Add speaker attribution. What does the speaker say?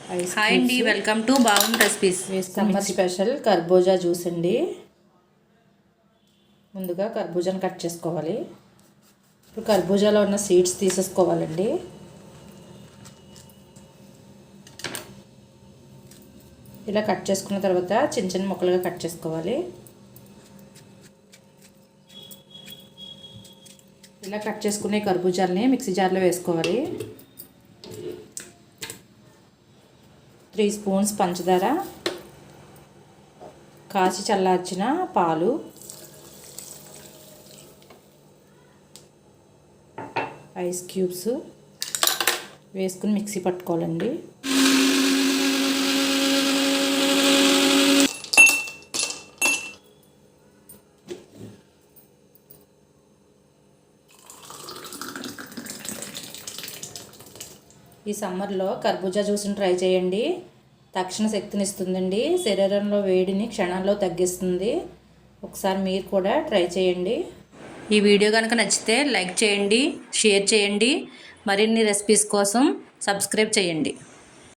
Speaker 1: Hi అండి, welcome to బాగున్ recipes.
Speaker 2: Summer special కర్బూజా జ్యూస్ అండి. ముందుగా కర్బూజాను కట్ చేసుకోవాలి. ఇప్పుడు కర్బూజాలో ఉన్న సీడ్స్ తీసేసుకోవాలండి. ఇలా కట్ చేసుకున్న తర్వాత చిన్న చిన్న ముక్కలుగా కట్ చేసుకోవాలి. ఇలా కట్ చేసుకునే కర్బూజాలని మిక్సీ జార్లో వేసుకోవాలి. 3 స్పూన్స్ పంచదార, కాచి చల్లార్చిన పాలు, ఐస్ క్యూబ్స్ వేసుకుని మిక్సీ పట్టుకోవాలండి. ఈ సమ్మర్లో కర్బూజా జ్యూస్ని ట్రై చేయండి. తక్షణ శక్తిని ఇస్తుందండి. శరీరంలో వేడిని క్షణాల్లో తగ్గిస్తుంది. ఒకసారి మీరు కూడా ట్రై చేయండి.
Speaker 1: ఈ వీడియో కనుక నచ్చితే లైక్ చేయండి, షేర్ చేయండి. మరిన్ని రెసిపీస్ కోసం సబ్స్క్రైబ్ చేయండి.